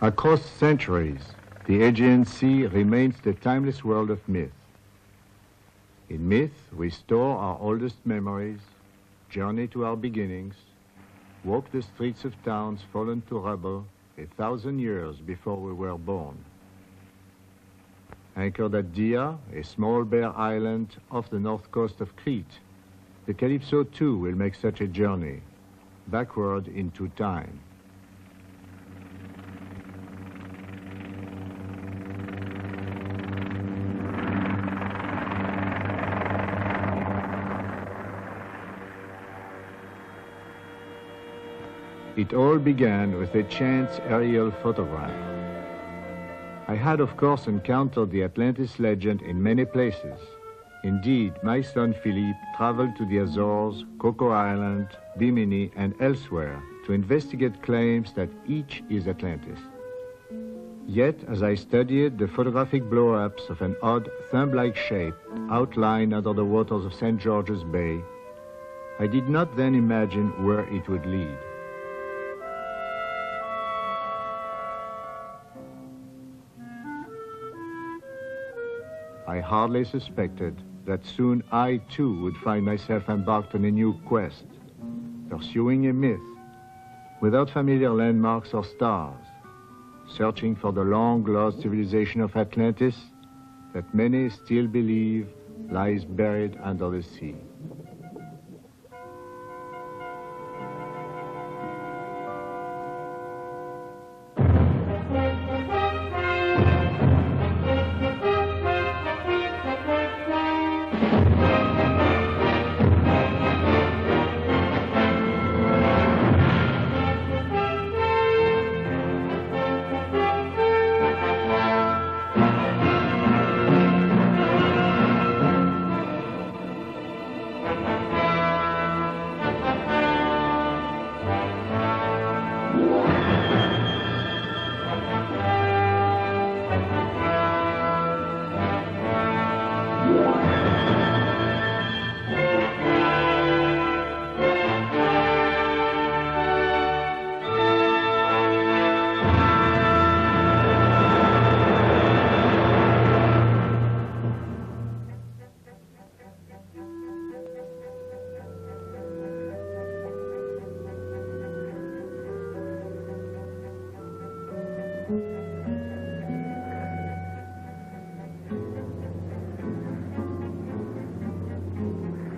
Across centuries, the Aegean Sea remains the timeless world of myth. In myth, we store our oldest memories, journey to our beginnings, walk the streets of towns fallen to rubble 1,000 years before we were born. Anchored at Dia, a small bare island off the north coast of Crete, the Calypso too will make such a journey, backward into time. It all began with a chance aerial photograph. I had, of course, encountered the Atlantis legend in many places. Indeed, my son Philippe traveled to the Azores, Coco Island, Bimini, and elsewhere to investigate claims that each is Atlantis. Yet, as I studied the photographic blow-ups of an odd thumb-like shape outlined under the waters of St. George's Bay, I did not then imagine where it would lead. I hardly suspected that soon I too would find myself embarked on a new quest, pursuing a myth, without familiar landmarks or stars, searching for the long-lost civilization of Atlantis that many still believe lies buried under the sea.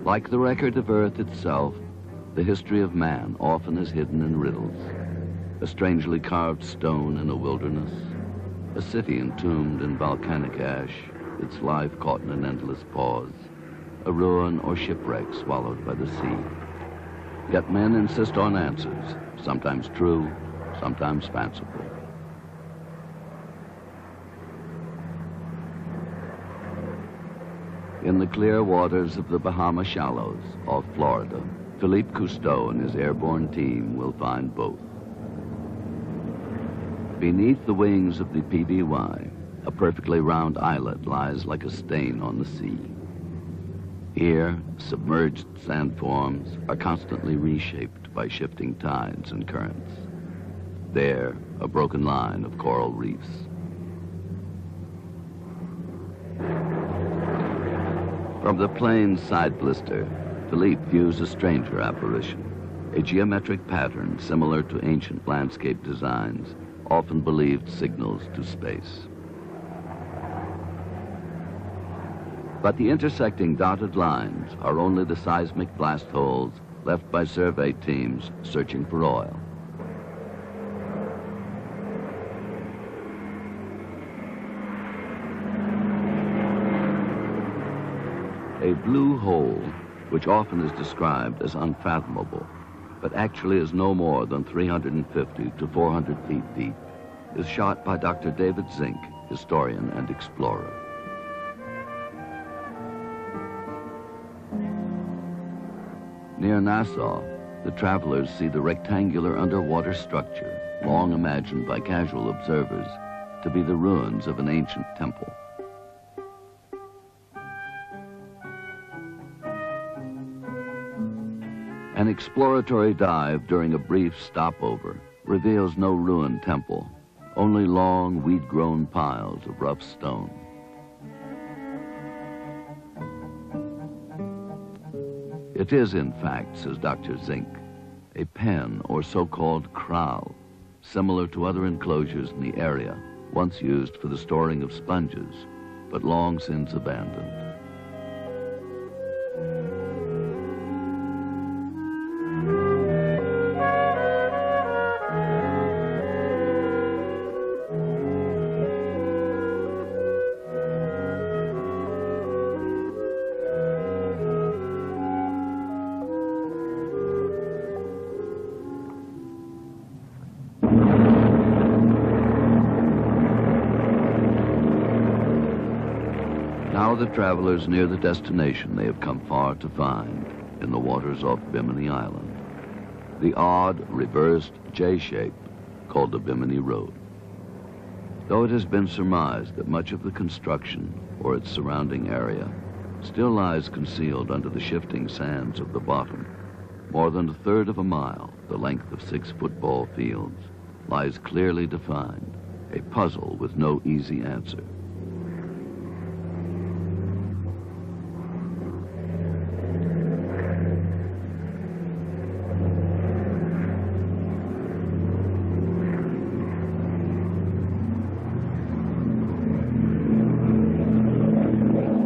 Like the record of Earth itself, the history of man often is hidden in riddles. A strangely carved stone in a wilderness, a city entombed in volcanic ash, its life caught in an endless pause, a ruin or shipwreck swallowed by the sea. Yet men insist on answers, sometimes true, sometimes fanciful. In the clear waters of the Bahama Shallows off Florida, Philippe Cousteau and his airborne team will find both. Beneath the wings of the PBY, a perfectly round islet lies like a stain on the sea. Here, submerged sandforms are constantly reshaped by shifting tides and currents. There, a broken line of coral reefs. From the plane's side blister, Philippe views a stranger apparition, a geometric pattern similar to ancient landscape designs, often believed signals to space. But the intersecting dotted lines are only the seismic blast holes left by survey teams searching for oil. A blue hole, which often is described as unfathomable, but actually is no more than 350 to 400 feet deep, is shot by Dr. David Zink, historian and explorer. Near Nassau, the travelers see the rectangular underwater structure, long imagined by casual observers to be the ruins of an ancient temple. An exploratory dive during a brief stopover reveals no ruined temple, only long, weed-grown piles of rough stone. It is, in fact, says Dr. Zink, a pen or so-called kraal, similar to other enclosures in the area, once used for the storing of sponges, but long since abandoned. Now the travelers near the destination they have come far to find, in the waters off Bimini Island, the odd, reversed J-shape called the Bimini Road. Though it has been surmised that much of the construction or its surrounding area still lies concealed under the shifting sands of the bottom, more than a third of a mile, the length of 6 football fields, lies clearly defined, a puzzle with no easy answer.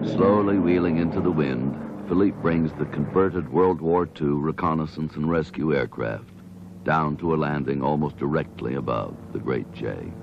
Slowly wheeling into the wind, Philippe brings the converted World War II reconnaissance and rescue aircraft down to a landing almost directly above the Great J.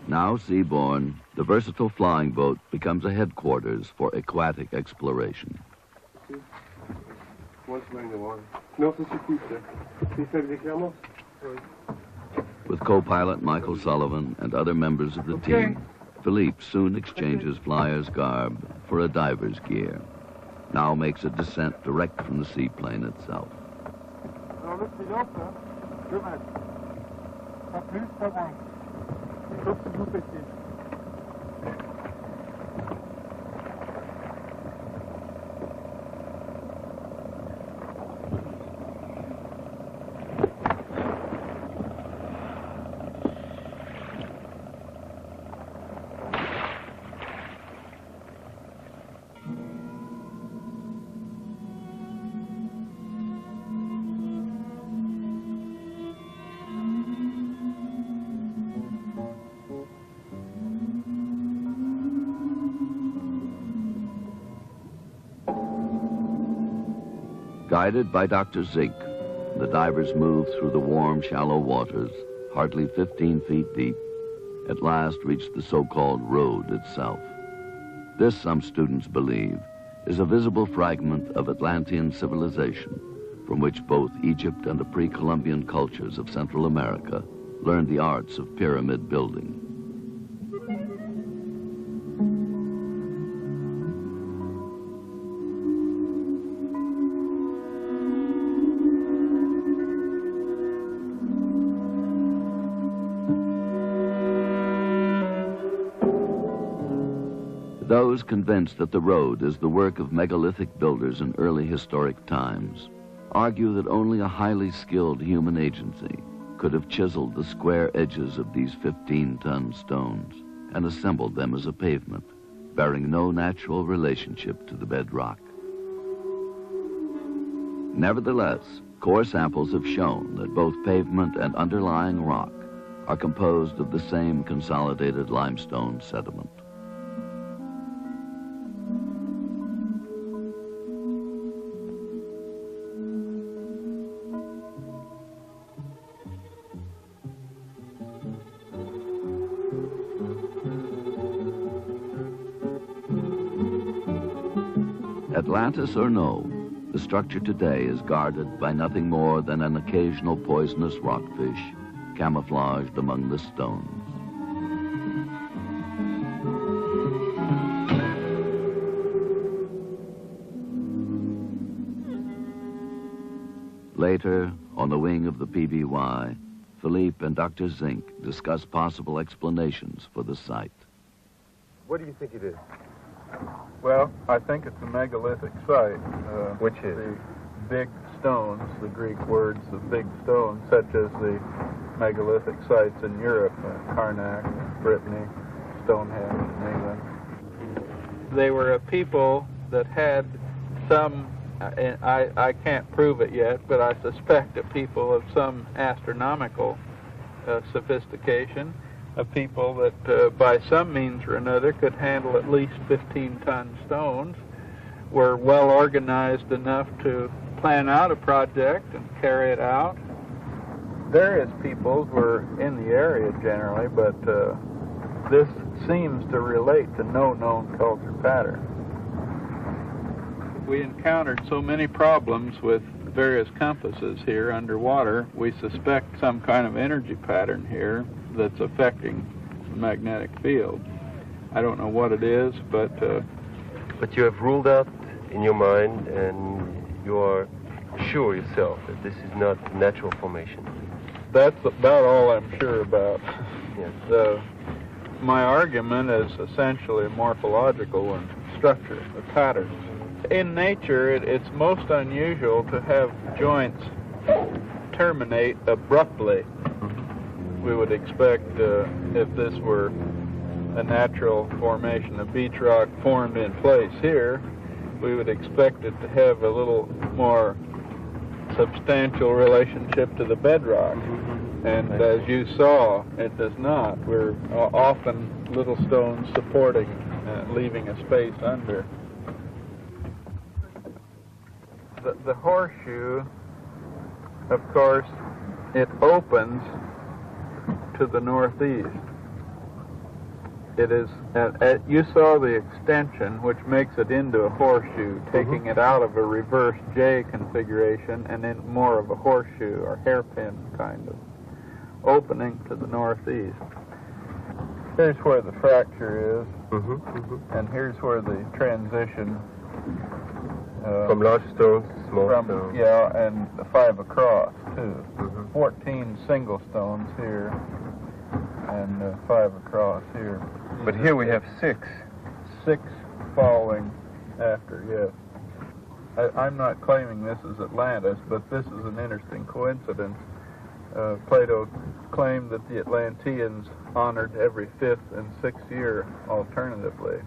Now seaborne, the versatile flying boat becomes a headquarters for aquatic exploration. With co-pilot Michael Sullivan and other members of the team, Philippe soon exchanges flyer's garb for a diver's gear. Now makes a descent direct from the seaplane itself. Guided by Dr. Zink, the divers move through the warm, shallow waters, hardly 15 feet deep, at last reach the so-called road itself. This, some students believe, is a visible fragment of Atlantean civilization from which both Egypt and the pre-Columbian cultures of Central America learned the arts of pyramid building. Those convinced that the road is the work of megalithic builders in early historic times argue that only a highly skilled human agency could have chiseled the square edges of these 15-ton stones and assembled them as a pavement, bearing no natural relationship to the bedrock. Nevertheless, core samples have shown that both pavement and underlying rock are composed of the same consolidated limestone sediment. Atlantis or no, the structure today is guarded by nothing more than an occasional poisonous rockfish camouflaged among the stones. Later, on the wing of the PBY, Philippe and Dr. Zink discuss possible explanations for the site. What do you think it is? Well, I think it's a megalithic site. Which is? The big stones, the Greek words, the big stones, such as the megalithic sites in Europe, Karnak, Brittany, Stonehenge in England. They were a people that had some, I can't prove it yet, but I suspect a people of some astronomical sophistication, a people that by some means or another could handle at least 15-ton stones, were well organized enough to plan out a project and carry it out. Various peoples were in the area generally, but this seems to relate to no known culture pattern. We encountered so many problems with various compasses here underwater, we suspect some kind of energy pattern here that's affecting the magnetic field. I don't know what it is, but you have ruled out in your mind, and you are sure yourself that this is not natural formation. That's about all I'm sure about. Yes. My argument is essentially morphological in structure, the patterns. In nature, it's most unusual to have joints terminate abruptly. We would expect, if this were a natural formation of beach rock formed in place here, we would expect it to have a little more substantial relationship to the bedrock. And as you saw, it does not. We're often little stones supporting, leaving a space under. The horseshoe, of course, it opens to the northeast. It is, you saw the extension, which makes it into a horseshoe, taking it out of a reverse J configuration and in more of a horseshoe or hairpin kind of opening to the northeast. Here's where the fracture is, and here's where the transition from large stones to small stones. Yeah, and the 5 across, too. 14 single stones here, and 5 across here. But here we have 6. 6 following after, yes. I'm not claiming this is Atlantis, but this is an interesting coincidence. Plato claimed that the Atlanteans honored every 5th and 6th year alternatively.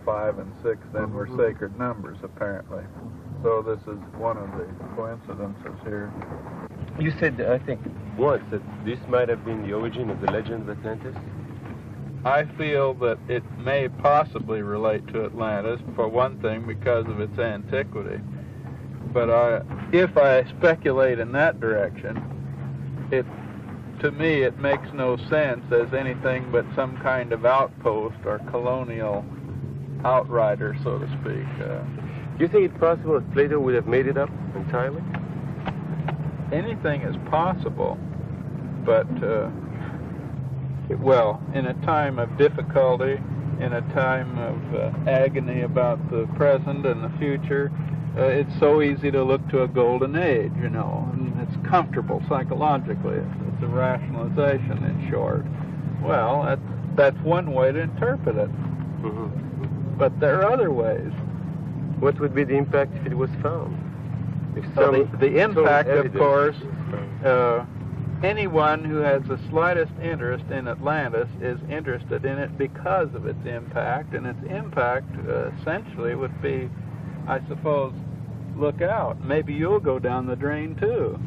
5 and 6 then were sacred numbers, apparently. So this is one of the coincidences here. You said, I think, once that this might have been the origin of the legend of Atlantis? I feel that it may possibly relate to Atlantis, for one thing, because of its antiquity. But if I speculate in that direction, to me it makes no sense as anything but some kind of outpost or colonial outrider, so to speak. Do you think it's possible that Plato would have made it up entirely? Anything is possible, but, well, in a time of difficulty, in a time of agony about the present and the future, it's so easy to look to a golden age, you know, and it's comfortable psychologically. It's a rationalization, in short. Well, that's one way to interpret it. But there are other ways. What would be the impact if it was found? The impact, of course, anyone who has the slightest interest in Atlantis is interested in it because of its impact, and its impact essentially would be, I suppose, look out, maybe you'll go down the drain too.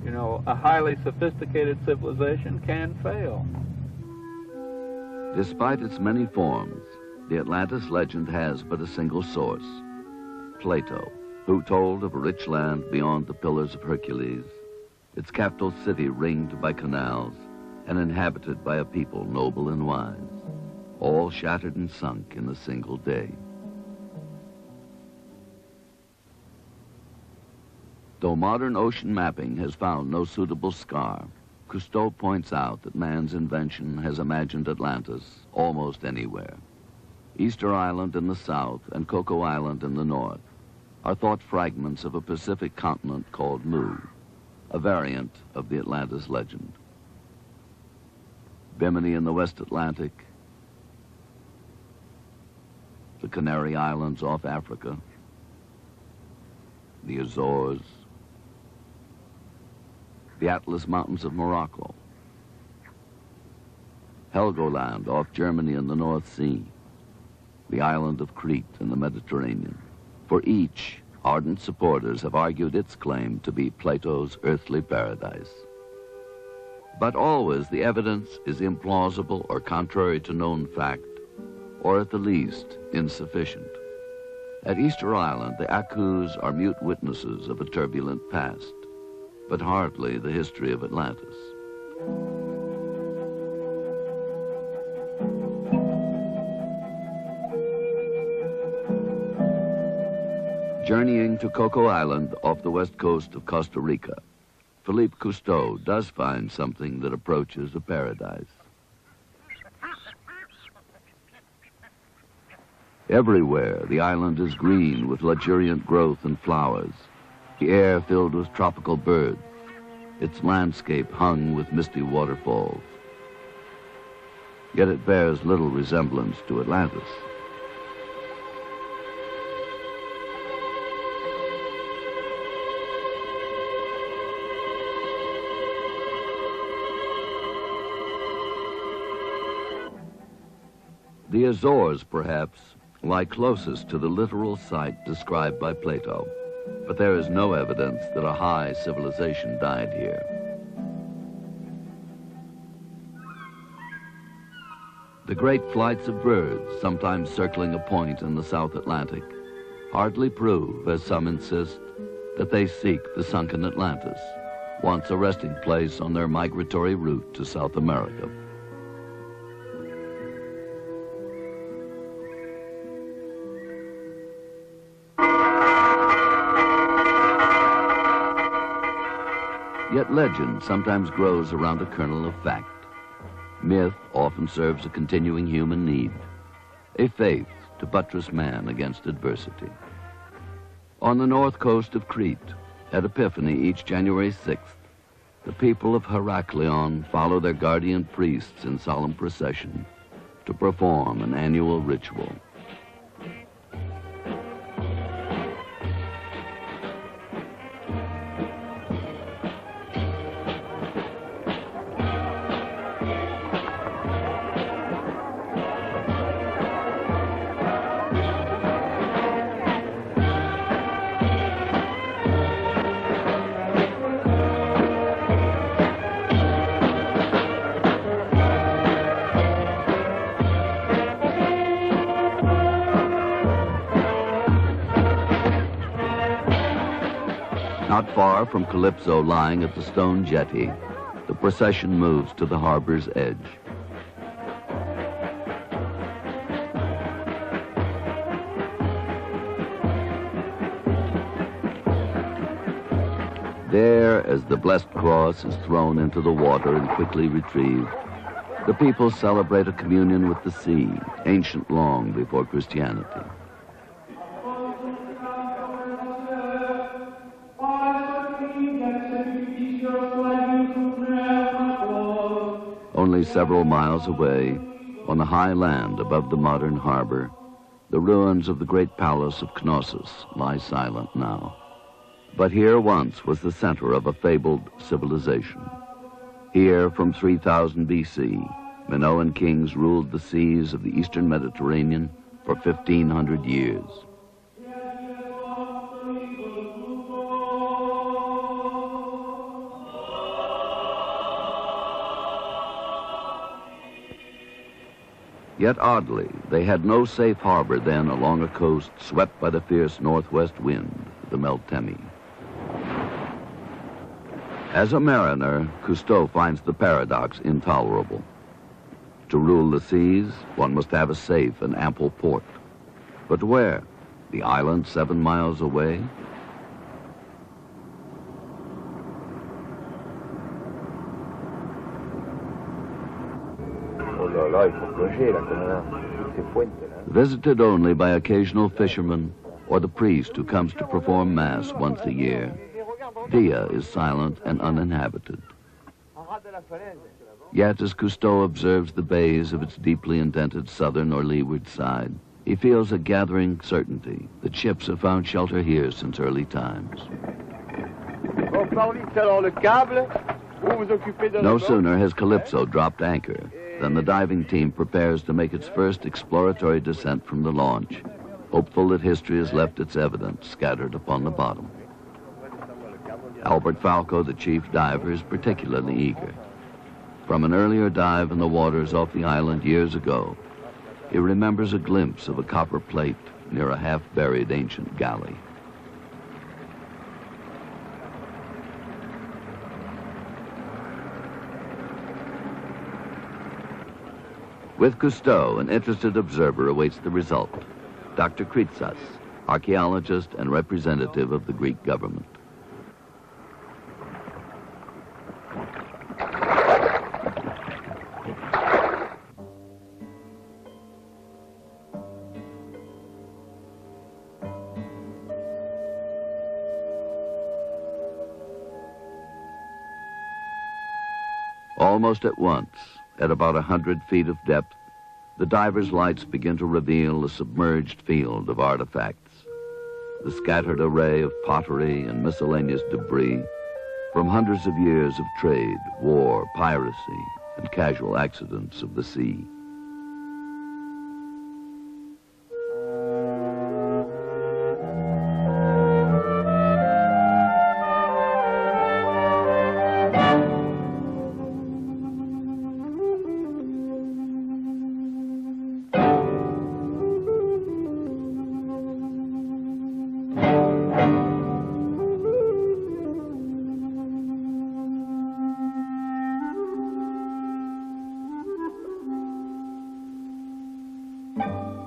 You know, a highly sophisticated civilization can fail. Despite its many forms, the Atlantis legend has but a single source, Plato, who told of a rich land beyond the Pillars of Hercules, its capital city ringed by canals and inhabited by a people noble and wise, all shattered and sunk in a single day. Though modern ocean mapping has found no suitable scar, Cousteau points out that man's invention has imagined Atlantis almost anywhere. Easter Island in the south and Coco Island in the north are thought fragments of a Pacific continent called Mu, a variant of the Atlantis legend. Bimini in the West Atlantic, the Canary Islands off Africa, the Azores, the Atlas Mountains of Morocco, Helgoland off Germany in the North Sea, the island of Crete in the Mediterranean. For each, ardent supporters have argued its claim to be Plato's earthly paradise. But always the evidence is implausible or contrary to known fact, or at the least, insufficient. At Easter Island, the Akus are mute witnesses of a turbulent past, but hardly the history of Atlantis. Journeying to Coco Island off the west coast of Costa Rica, Jacques Cousteau does find something that approaches a paradise. Everywhere, the island is green with luxuriant growth and flowers, the air filled with tropical birds, its landscape hung with misty waterfalls. Yet it bears little resemblance to Atlantis. The Azores, perhaps, lie closest to the literal site described by Plato, but there is no evidence that a high civilization died here. The great flights of birds, sometimes circling a point in the South Atlantic, hardly prove, as some insist, that they seek the sunken Atlantis, once a resting place on their migratory route to South America. Yet legend sometimes grows around a kernel of fact. Myth often serves a continuing human need, a faith to buttress man against adversity. On the north coast of Crete, at Epiphany each January 6th, the people of Heraklion follow their guardian priests in solemn procession to perform an annual ritual. Not far from Calypso, lying at the stone jetty, the procession moves to the harbor's edge. There, as the blessed cross is thrown into the water and quickly retrieved, the people celebrate a communion with the sea, ancient long before Christianity. Only several miles away, on the high land above the modern harbor, the ruins of the great palace of Knossos lie silent now. But here once was the center of a fabled civilization. Here, from 3000 BC, Minoan kings ruled the seas of the eastern Mediterranean for 1,500 years. Yet oddly, they had no safe harbor then along a coast swept by the fierce northwest wind, the Meltemi. As a mariner, Cousteau finds the paradox intolerable. To rule the seas, one must have a safe and ample port. But where? The island 7 miles away? Visited only by occasional fishermen or the priest who comes to perform mass once a year, Dia is silent and uninhabited. Yet as Cousteau observes the bays of its deeply indented southern or leeward side, he feels a gathering certainty that ships have found shelter here since early times. No sooner has Calypso dropped anchor than the diving team prepares to make its first exploratory descent from the launch, hopeful that history has left its evidence scattered upon the bottom. Albert Falco, the chief diver, is particularly eager. From an earlier dive in the waters off the island years ago, he remembers a glimpse of a copper plate near a half-buried ancient galley. With Cousteau, an interested observer awaits the result. Dr. Crete, archaeologist and representative of the Greek government. Almost at once, at about 100 feet of depth, the divers' lights begin to reveal a submerged field of artifacts. The scattered array of pottery and miscellaneous debris from hundreds of years of trade, war, piracy, and casual accidents of the sea.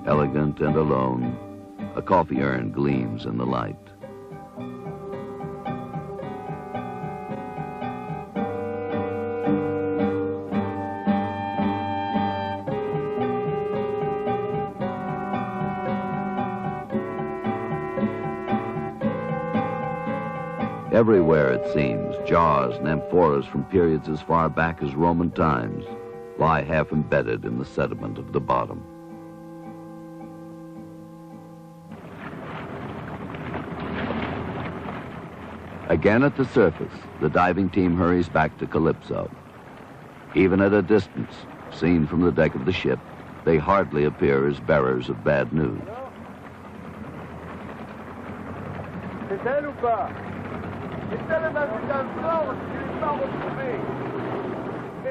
Elegant and alone, a coffee urn gleams in the light. Everywhere, it seems, jars and amphoras from periods as far back as Roman times lie half embedded in the sediment of the bottom. Again at the surface, the diving team hurries back to Calypso. Even at a distance, seen from the deck of the ship, they hardly appear as bearers of bad news.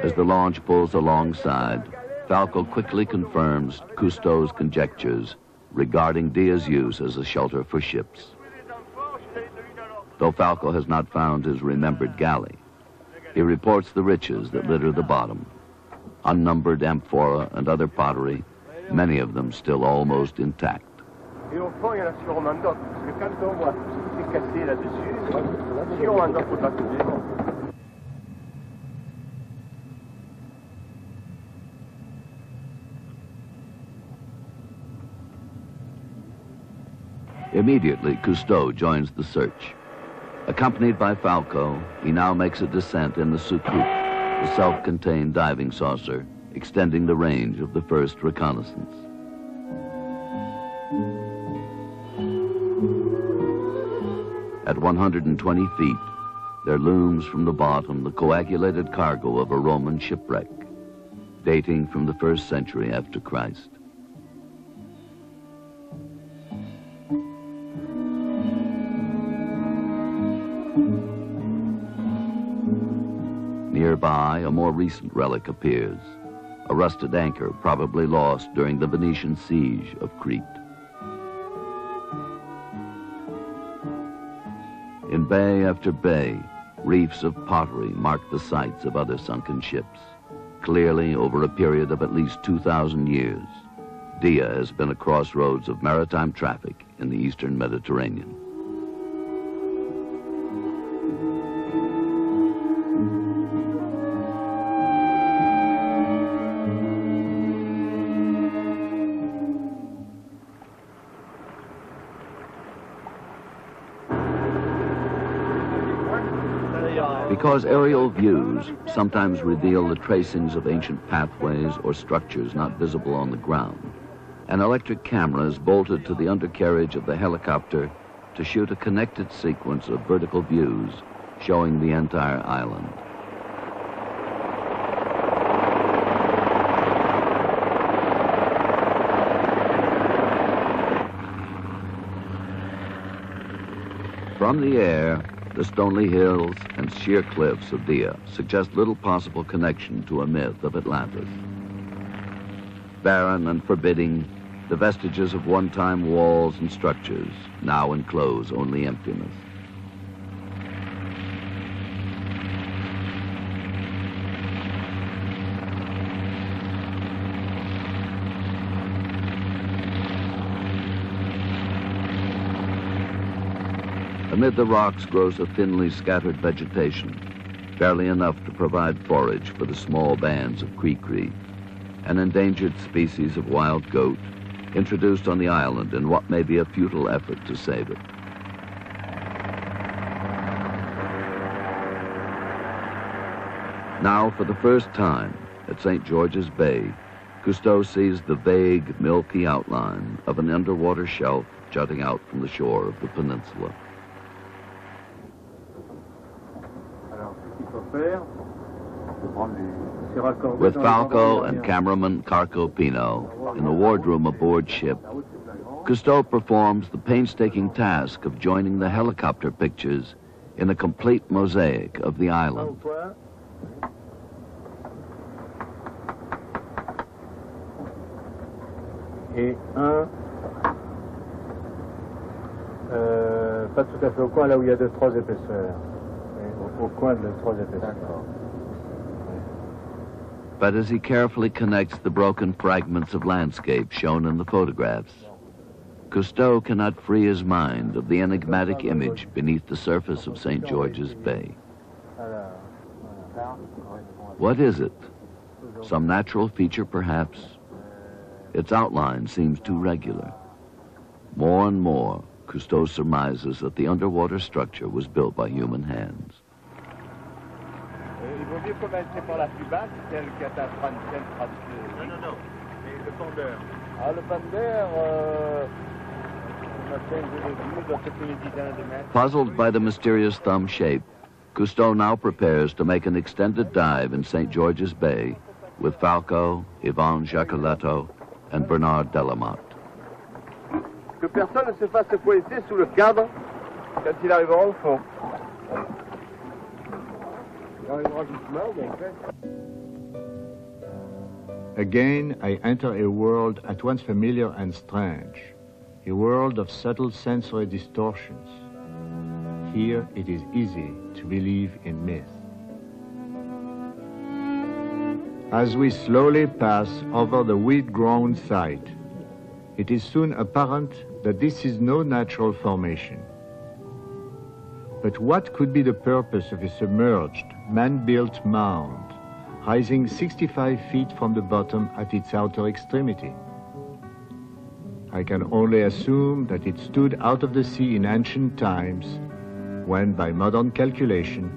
As the launch pulls alongside, Falco quickly confirms Cousteau's conjectures regarding Dia's use as a shelter for ships. Though Falco has not found his remembered galley, he reports the riches that litter the bottom. Unnumbered amphora and other pottery, many of them still almost intact. Immediately, Cousteau joins the search. Accompanied by Falco, he now makes a descent in the Soucoupe, the self-contained diving saucer, extending the range of the first reconnaissance. At 120 feet, there looms from the bottom the coagulated cargo of a Roman shipwreck, dating from the 1st century after Christ. Nearby, a more recent relic appears, a rusted anchor probably lost during the Venetian siege of Crete. In bay after bay, reefs of pottery mark the sites of other sunken ships. Clearly, over a period of at least 2,000 years, Dia has been a crossroads of maritime traffic in the eastern Mediterranean. Because aerial views sometimes reveal the tracings of ancient pathways or structures not visible on the ground, an electric camera is bolted to the undercarriage of the helicopter to shoot a connected sequence of vertical views showing the entire island. From the air, the stony hills and sheer cliffs of Dia suggest little possible connection to a myth of Atlantis. Barren and forbidding, the vestiges of one-time walls and structures now enclose only emptiness. Amid the rocks grows a thinly scattered vegetation, barely enough to provide forage for the small bands of Crete, an endangered species of wild goat introduced on the island in what may be a futile effort to save it. Now, for the first time, at St. George's Bay, Cousteau sees the vague, milky outline of an underwater shelf jutting out from the shore of the peninsula. With Falco and cameraman Carco Pino in the wardroom aboard ship, Cousteau performs the painstaking task of joining the helicopter pictures in a complete mosaic of the island. Et un, pas tout à fait au coin, là où il y a 2-3 épaisseurs. Au coin de 3 épaisseurs. But as he carefully connects the broken fragments of landscape shown in the photographs, Cousteau cannot free his mind of the enigmatic image beneath the surface of St. George's Bay. What is it? Some natural feature, perhaps? Its outline seems too regular. More and more, Cousteau surmises that the underwater structure was built by human hands. Il vaut mieux commencer par la plus basse, celle qui est à 37, 32. Non. Et le pendeur. Ah, le pendeur, puzzled by the mysterious thumb shape, Cousteau now prepares to make an extended dive in St. George's Bay with Falco, Yvon Jacoletto, and Bernard Delamotte. Que personne ne se fasse coincer sous le cadre quand il arrivera au fond. Again, I enter a world at once familiar and strange, a world of subtle sensory distortions. Here it is easy to believe in myth. As we slowly pass over the weed-grown site, it is soon apparent that this is no natural formation. But what could be the purpose of a submerged, man-built mound, rising 65 feet from the bottom at its outer extremity? I can only assume that it stood out of the sea in ancient times, when, by modern calculation,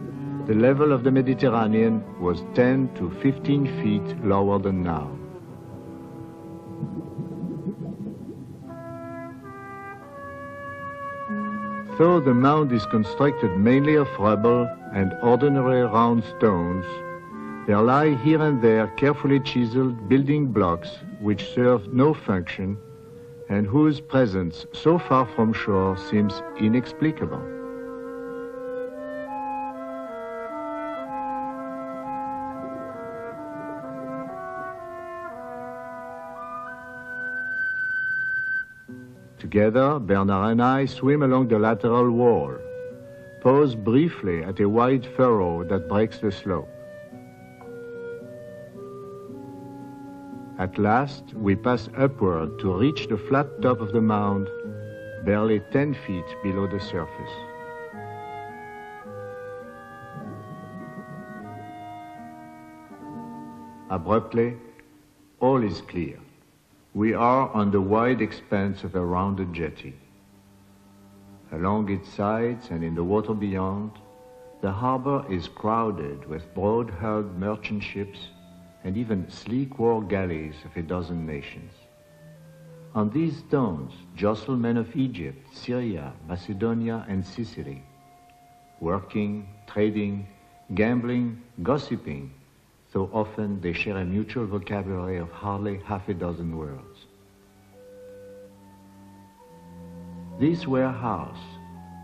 the level of the Mediterranean was 10 to 15 feet lower than now. Though the mound is constructed mainly of rubble and ordinary round stones, there lie here and there carefully chiseled building blocks which serve no function and whose presence so far from shore seems inexplicable. Together, Bernard and I swim along the lateral wall, pause briefly at a wide furrow that breaks the slope. At last, we pass upward to reach the flat top of the mound, barely 10 feet below the surface. Abruptly, all is clear. We are on the wide expanse of a rounded jetty. Along its sides and in the water beyond, The harbor is crowded with broad-hulled merchant ships and even sleek war galleys of a dozen nations. On these stones jostle men of Egypt, Syria, Macedonia, and Sicily, working, trading, gambling, gossiping, so often they share a mutual vocabulary of hardly half a dozen words. This warehouse,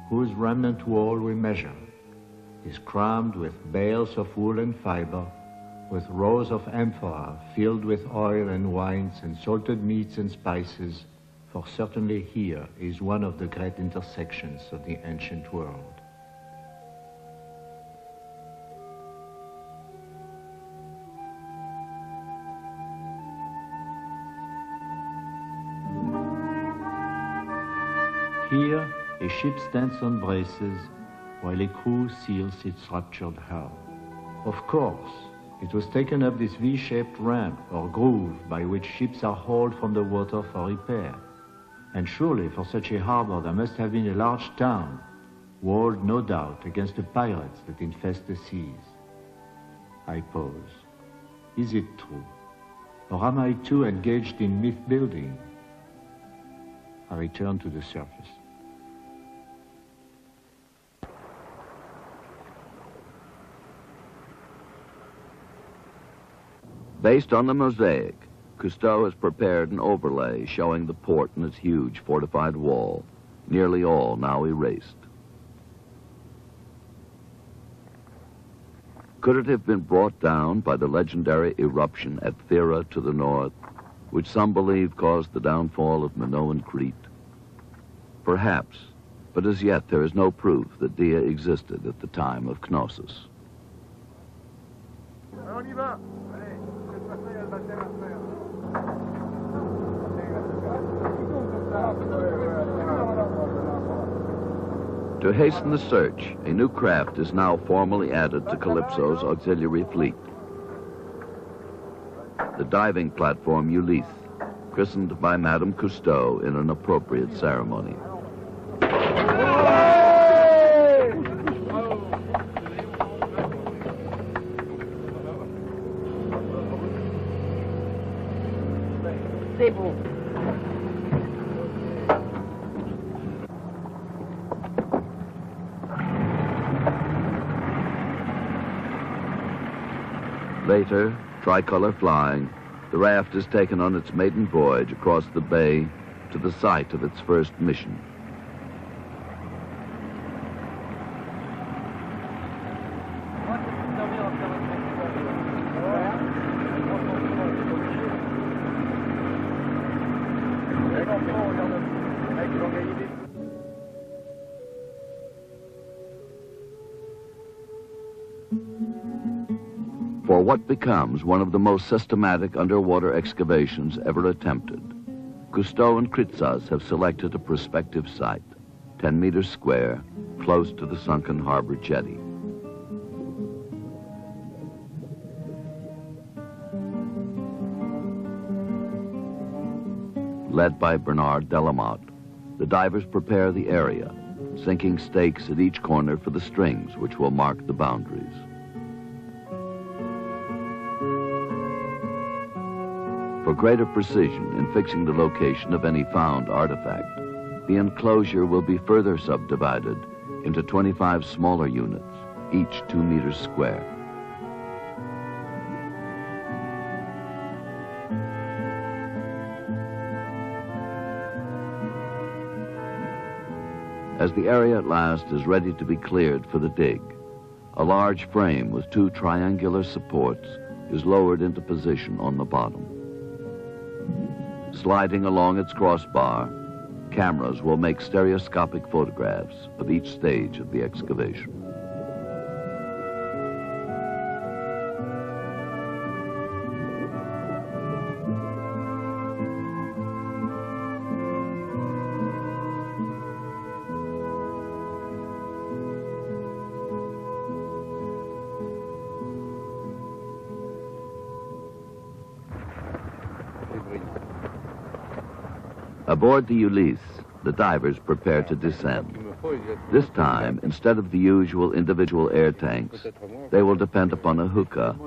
whose remnant wall we measure, is crammed with bales of wool and fiber, with rows of amphora filled with oil and wines and salted meats and spices, for certainly here is one of the great intersections of the ancient world. Here, a ship stands on braces while a crew seals its ruptured hull. Of course, it was taken up this V-shaped ramp or groove by which ships are hauled from the water for repair. And surely for such a harbor there must have been a large town, walled no doubt against the pirates that infest the seas. I pause. Is it true? Or am I too engaged in myth-building? I return to the surface. Based on the mosaic, Cousteau has prepared an overlay showing the port and its huge fortified wall, nearly all now erased. Could it have been brought down by the legendary eruption at Thera to the north, which some believe caused the downfall of Minoan Crete? Perhaps, but as yet there is no proof that Dia existed at the time of Knossos. To hasten the search, a new craft is now formally added to Calypso's auxiliary fleet. The diving platform Ulysse, christened by Madame Cousteau in an appropriate ceremony. Later, tricolor flying, the raft is taken on its maiden voyage across the bay to the site of its first mission. For what becomes one of the most systematic underwater excavations ever attempted, Cousteau and Kritsas have selected a prospective site, 10 meters square, close to the sunken harbor jetty. Led by Bernard Delamotte, the divers prepare the area, sinking stakes at each corner for the strings which will mark the boundaries. For greater precision in fixing the location of any found artifact, the enclosure will be further subdivided into 25 smaller units, each 2 meters square. As the area at last is ready to be cleared for the dig, a large frame with 2 triangular supports is lowered into position on the bottom. Sliding along its crossbar, cameras will make stereoscopic photographs of each stage of the excavation. Aboard the Ulysse, the divers prepare to descend. This time, instead of the usual individual air tanks, they will depend upon a hookah,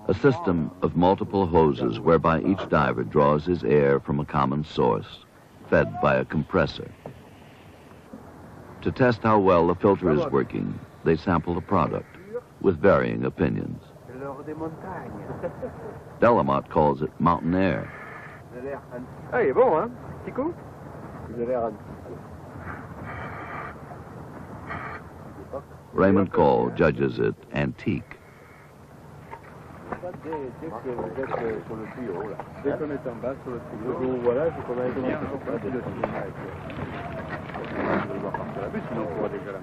a system of multiple hoses whereby each diver draws his air from a common source, fed by a compressor. To test how well the filter is working, they sample the product, with varying opinions. Delamott calls it mountain air. Ah, il est bon, hein? Petit coup? Raymond Call judges it antique.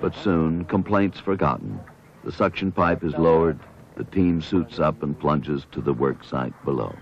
But soon, complaints forgotten. The suction pipe is lowered, the team suits up and plunges to the work site below.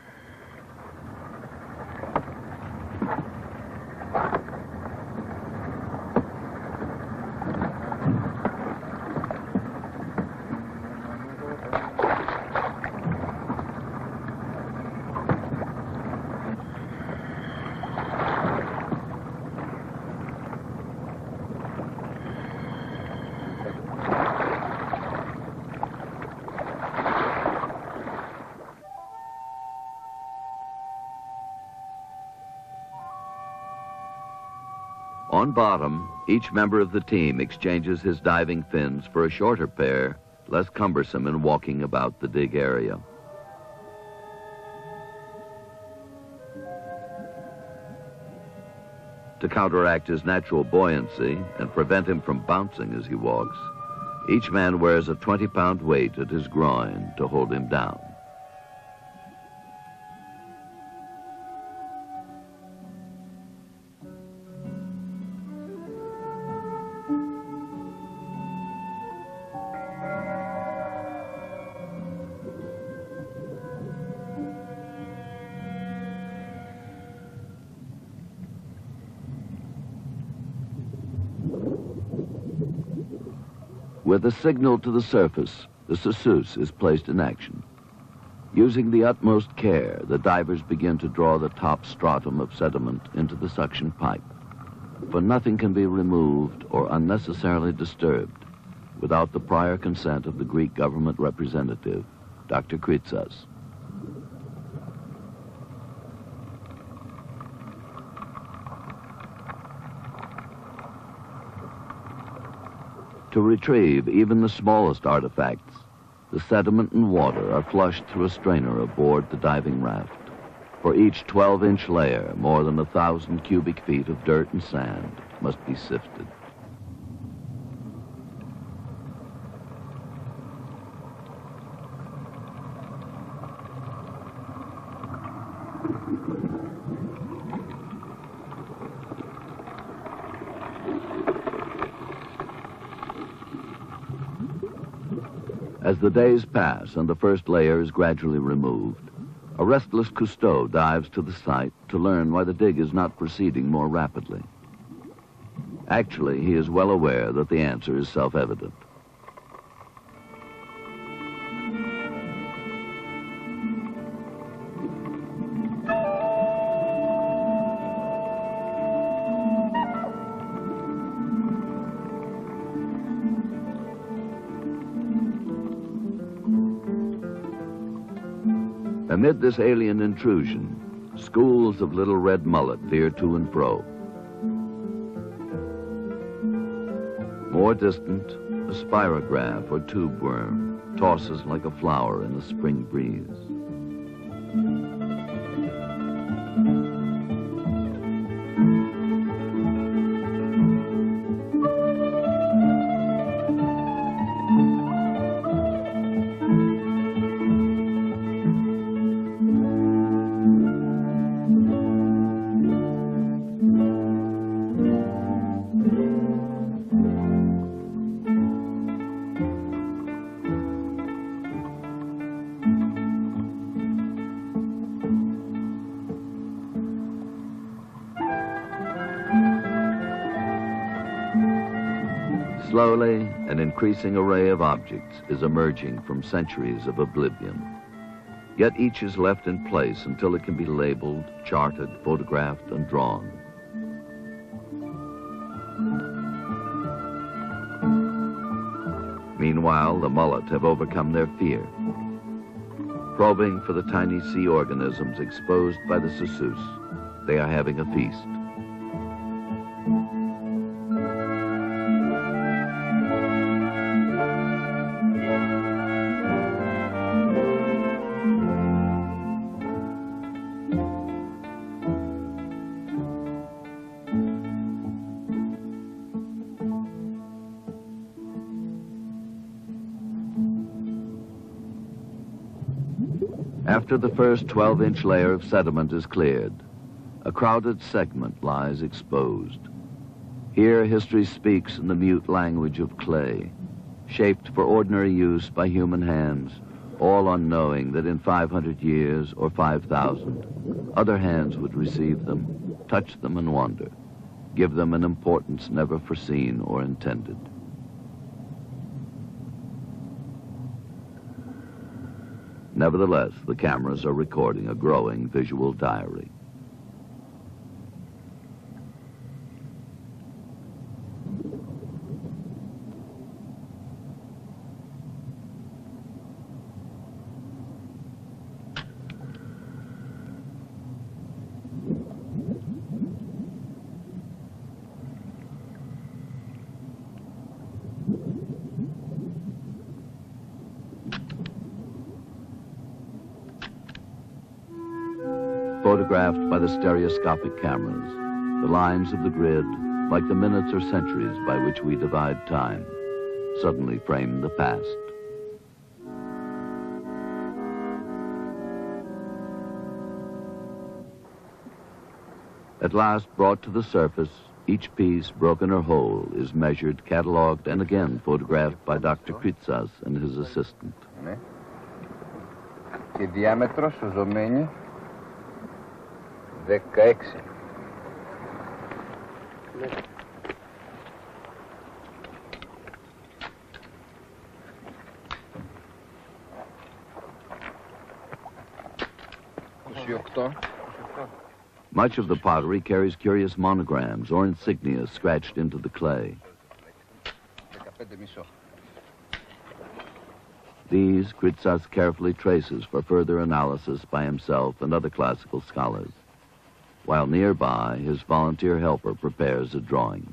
On bottom, each member of the team exchanges his diving fins for a shorter pair, less cumbersome in walking about the dig area. To counteract his natural buoyancy and prevent him from bouncing as he walks, each man wears a 20-pound weight at his groin to hold him down. With a signal to the surface, the susus is placed in action. Using the utmost care, the divers begin to draw the top stratum of sediment into the suction pipe, for nothing can be removed or unnecessarily disturbed without the prior consent of the Greek government representative, Dr. Knossos. To retrieve even the smallest artifacts, the sediment and water are flushed through a strainer aboard the diving raft. For each 12-inch layer, more than 1,000 cubic feet of dirt and sand must be sifted. As the days pass and the first layer is gradually removed, a restless Cousteau dives to the site to learn why the dig is not proceeding more rapidly. Actually, he is well aware that the answer is self-evident. Amid this alien intrusion, schools of little red mullet veer to and fro. More distant, a spirograph or tube worm tosses like a flower in the spring breeze. Slowly, an increasing array of objects is emerging from centuries of oblivion. Yet each is left in place until it can be labeled, charted, photographed, and drawn. Meanwhile, the mullet have overcome their fear. Probing for the tiny sea organisms exposed by the Seuss, they are having a feast. After the first 12-inch layer of sediment is cleared, a crowded segment lies exposed. Here history speaks in the mute language of clay, shaped for ordinary use by human hands, all unknowing that in 500 years or 5,000, other hands would receive them, touch them and wonder, give them an importance never foreseen or intended. Nevertheless, the cameras are recording a growing visual diary. Photographed by the stereoscopic cameras, the lines of the grid, like the minutes or centuries by which we divide time, suddenly frame the past. At last brought to the surface, each piece, broken or whole, is measured, catalogued, and again photographed by Dr. Crete and his assistant. Και διάμετρος σου ζωμένη 16. Much of the pottery carries curious monograms or insignia scratched into the clay. These Crete carefully traces for further analysis by himself and other classical scholars, while nearby his volunteer helper prepares a drawing.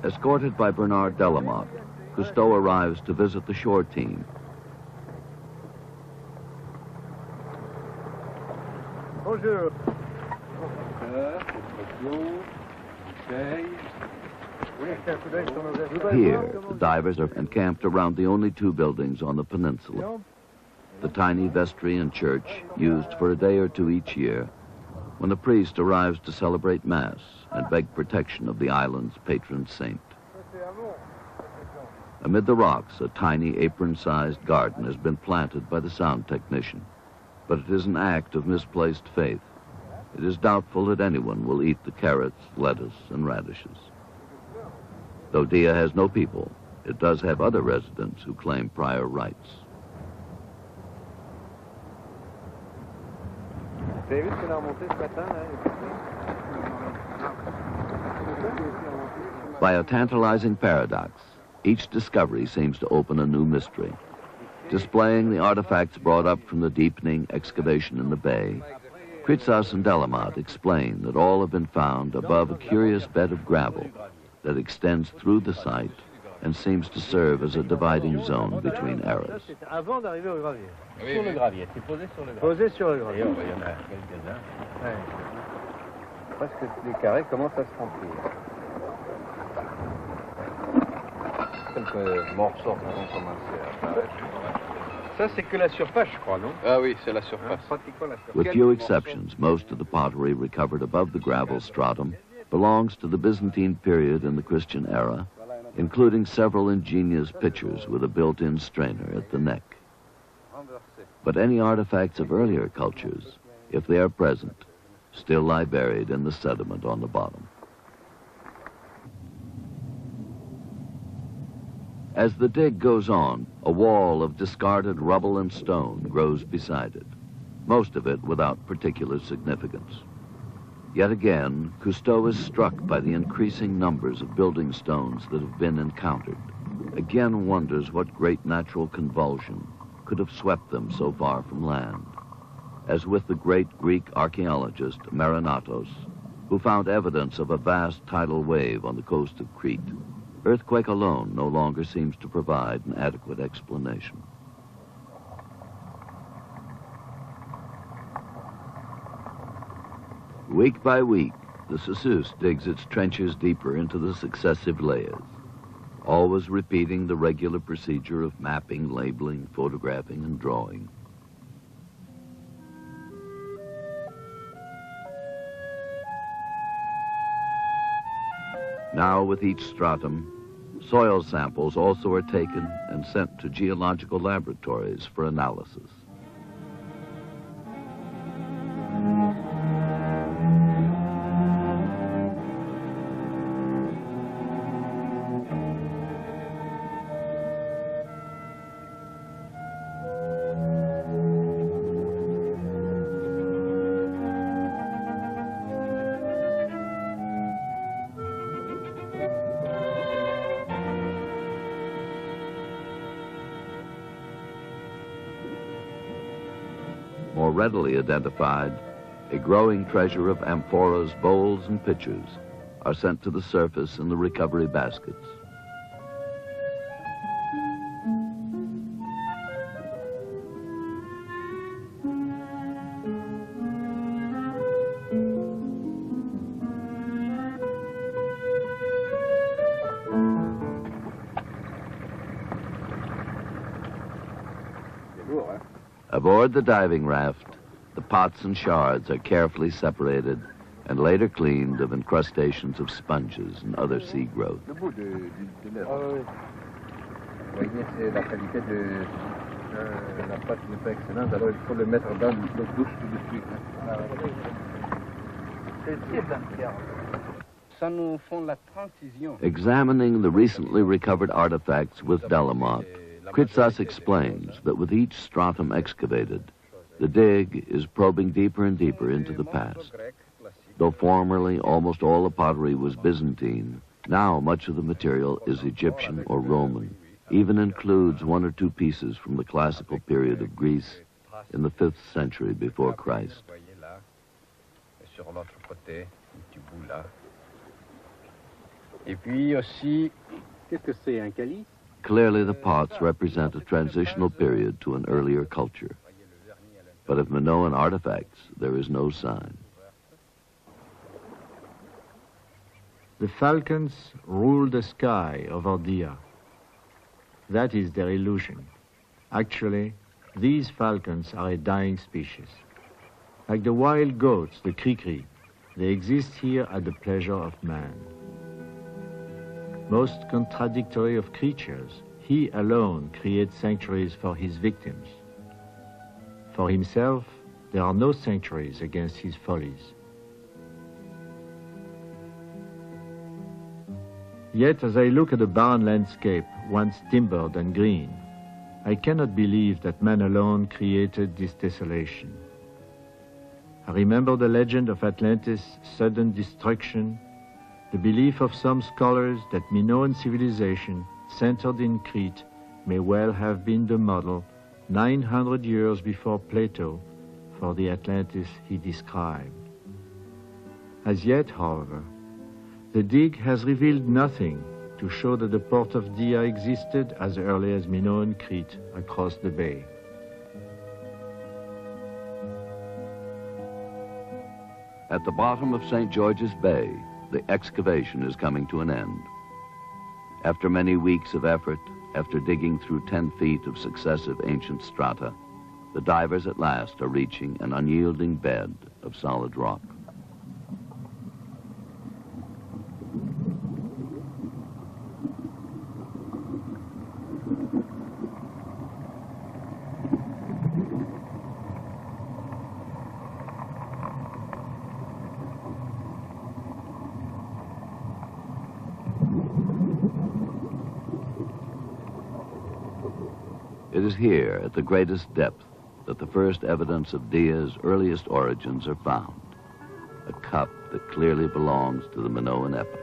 Escorted by Bernard Delamotte, Cousteau arrives to visit the shore team. Bonjour. Here, the divers are encamped around the only two buildings on the peninsula. The tiny vestry and church, used for a day or two each year, when a priest arrives to celebrate Mass and beg protection of the island's patron saint. Amid the rocks, a tiny apron-sized garden has been planted by the sound technician, but it is an act of misplaced faith. It is doubtful that anyone will eat the carrots, lettuce, and radishes. Though Dia has no people, it does have other residents who claim prior rights. By a tantalizing paradox, each discovery seems to open a new mystery. Displaying the artifacts brought up from the deepening excavation in the bay, Crete and Delamotte explain that all have been found above a curious bed of gravel that extends through the site and seems to serve as a dividing zone between eras. Avant d'arriver au gravier. Sur le gravier, c'est posé sur le gravier. Posé sur le gravier. Il y en a quelques-uns. Presque les carrés commencent à se remplir. Quelques morceaux vont commencer à apparaître. Ça, c'est que la surface, je crois, non? Ah oui, c'est la surface. Pratiquement la surface. With few exceptions, most of the pottery recovered above the gravel stratum belongs to the Byzantine period in the Christian era, including several ingenious pitchers with a built-in strainer at the neck. But any artifacts of earlier cultures, if they are present, still lie buried in the sediment on the bottom. As the dig goes on, a wall of discarded rubble and stone grows beside it, most of it without particular significance. Yet again, Cousteau is struck by the increasing numbers of building stones that have been encountered. Again wonders what great natural convulsion could have swept them so far from land. As with the great Greek archaeologist Marinatos, who found evidence of a vast tidal wave on the coast of Crete, earthquake alone no longer seems to provide an adequate explanation. Week by week, the Sassus digs its trenches deeper into the successive layers, always repeating the regular procedure of mapping, labeling, photographing, and drawing. Now, with each stratum, soil samples also are taken and sent to geological laboratories for analysis. More readily identified, a growing treasure of amphoras, bowls, and pitchers are sent to the surface in the recovery baskets. Aboard the diving raft, the pots and shards are carefully separated and later cleaned of incrustations of sponges and other sea growth. Examining the recently recovered artifacts with Delamont, Knossos explains that with each stratum excavated, the dig is probing deeper and deeper into the past. Though formerly almost all the pottery was Byzantine, now much of the material is Egyptian or Roman, even includes one or two pieces from the classical period of Greece in the 5th century before Christ. Clearly, the pots represent a transitional period to an earlier culture. But of Minoan artifacts, there is no sign. The falcons rule the sky over Dia. That is their illusion. Actually, these falcons are a dying species. Like the wild goats, the Crete, they exist here at the pleasure of man. Most contradictory of creatures, he alone creates sanctuaries for his victims. For himself, there are no sanctuaries against his follies. Yet, as I look at the barren landscape, once timbered and green, I cannot believe that man alone created this desolation. I remember the legend of Atlantis' sudden destruction, the belief of some scholars that Minoan civilization, centered in Crete, may well have been the model 900 years before Plato for the Atlantis he described. As yet, however, the dig has revealed nothing to show that the port of Dia existed as early as Minoan Crete across the bay. At the bottom of St. George's Bay, the excavation is coming to an end. After many weeks of effort, After digging through 10 feet of successive ancient strata, the divers at last are reaching an unyielding bed of solid rock. It is here, at the greatest depth, that the first evidence of Dia's earliest origins are found. A cup that clearly belongs to the Minoan epoch.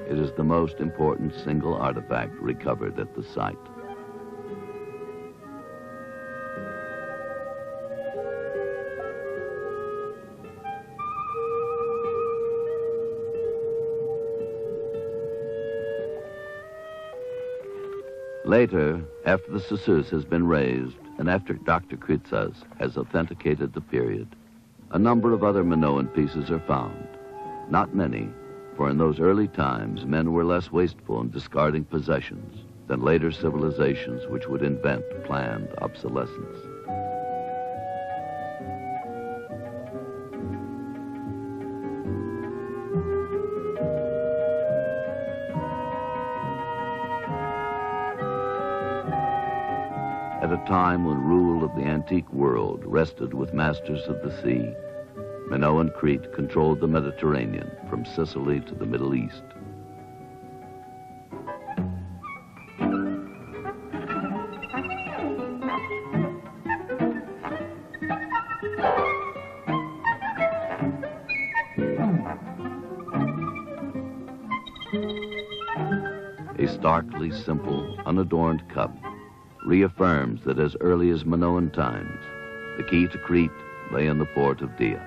It is the most important single artifact recovered at the site. Later, after the Census has been raised, and after Dr. Kritzas has authenticated the period, a number of other Minoan pieces are found. Not many, for in those early times, men were less wasteful in discarding possessions than later civilizations which would invent planned obsolescence. At a time when rule of the antique world rested with masters of the sea, Minoan Crete controlled the Mediterranean from Sicily to the Middle East. A starkly simple, unadorned cup reaffirms that as early as Minoan times, the key to Crete lay in the port of Dia.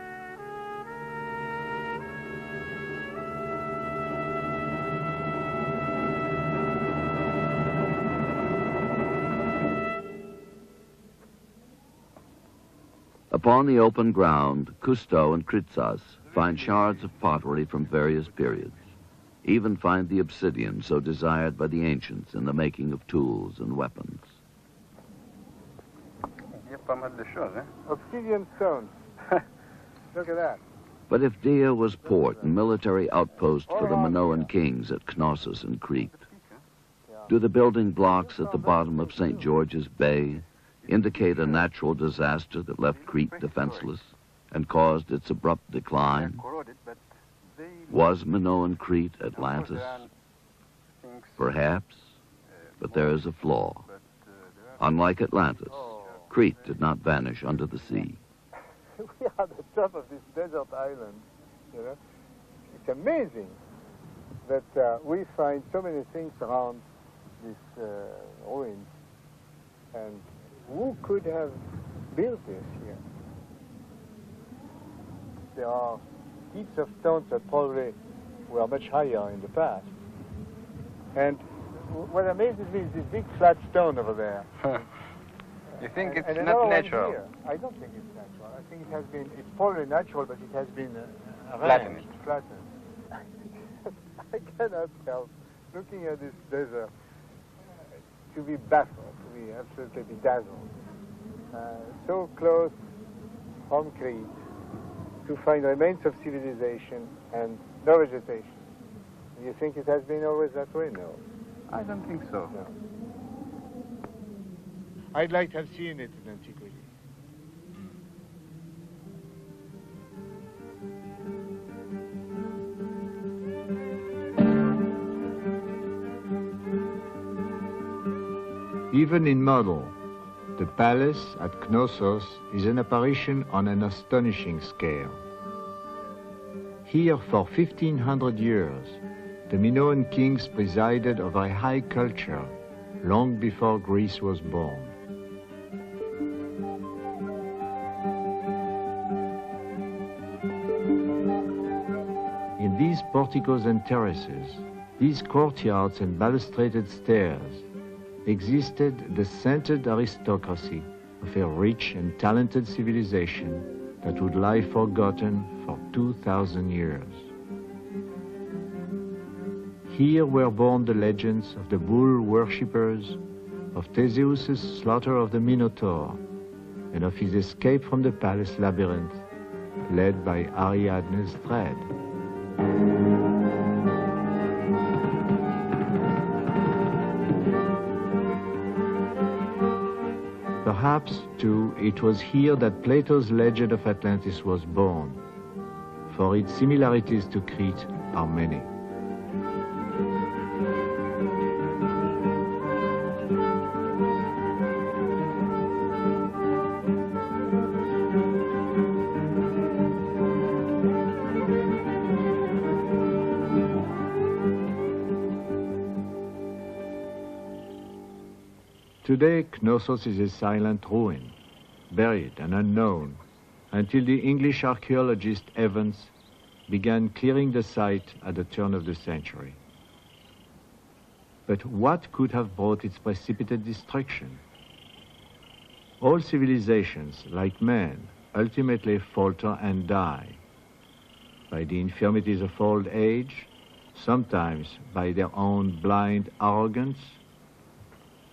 Upon the open ground, Cousteau and Kritzas find shards of pottery from various periods, even find the obsidian so desired by the ancients in the making of tools and weapons. Obsidian stones. Look at that. But if Dia was port and military outpost for the Minoan kings at Knossos in Crete, do the building blocks at the bottom of St. George's Bay indicate a natural disaster that left Crete defenseless and caused its abrupt decline? Was Minoan Crete Atlantis? Perhaps, but there is a flaw. Unlike Atlantis, Crete did not vanish under the sea. We are at the top of this desert island, you know. It's amazing that we find so many things around these ruins. And who could have built this here? There are heaps of stones that probably were much higher in the past. And what amazes me is this big flat stone over there. You think it's and not natural? Here. I don't think it's natural. I think it has been, it's probably natural, but it has been Flattened. flattened. I cannot help looking at this desert to be baffled, to be absolutely bedazzled. So close from Crete to find remains of civilization and no vegetation. Do you think it has been always that way? No. I don't think so. No. I'd like to have seen it in antiquity. Even in model, the palace at Knossos is an apparition on an astonishing scale. Here for 1500 years, the Minoan kings presided over a high culture long before Greece was born. In these porticos and terraces, these courtyards and balustraded stairs, existed the centered aristocracy of a rich and talented civilization that would lie forgotten for 2000 years. Here were born the legends of the bull worshippers, of Theseus' slaughter of the Minotaur, and of his escape from the palace labyrinth, led by Ariadne's thread. Perhaps, too, it was here that Plato's legend of Atlantis was born, for its similarities to Crete are many. Today, Knossos is a silent ruin, buried and unknown, until the English archaeologist Evans began clearing the site at the turn of the century. But what could have brought its precipitate destruction? All civilizations, like man, ultimately falter and die, by the infirmities of old age, sometimes by their own blind arrogance,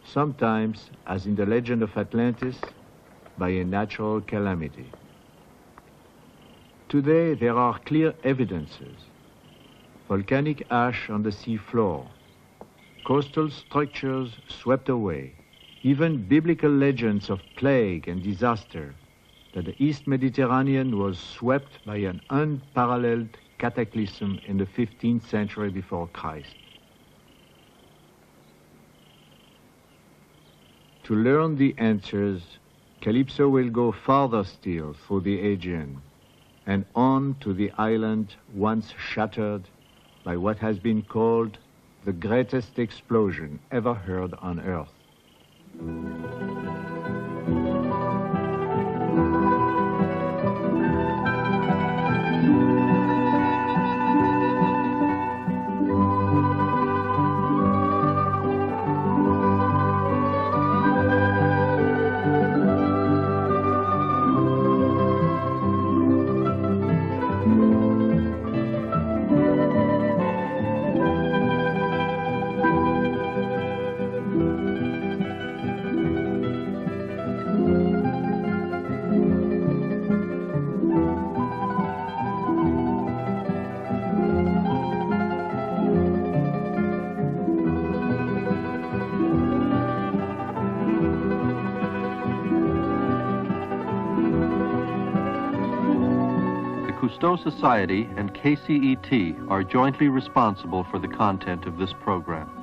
sometimes, as in the legend of Atlantis, by a natural calamity. Today, there are clear evidences: volcanic ash on the sea floor, coastal structures swept away, even biblical legends of plague and disaster, that the East Mediterranean was swept by an unparalleled cataclysm in the 15th century before Christ. To learn the answers, Calypso will go farther still through the Aegean and on to the island once shattered by what has been called the greatest explosion ever heard on Earth. Cousteau Society and KCET are jointly responsible for the content of this program.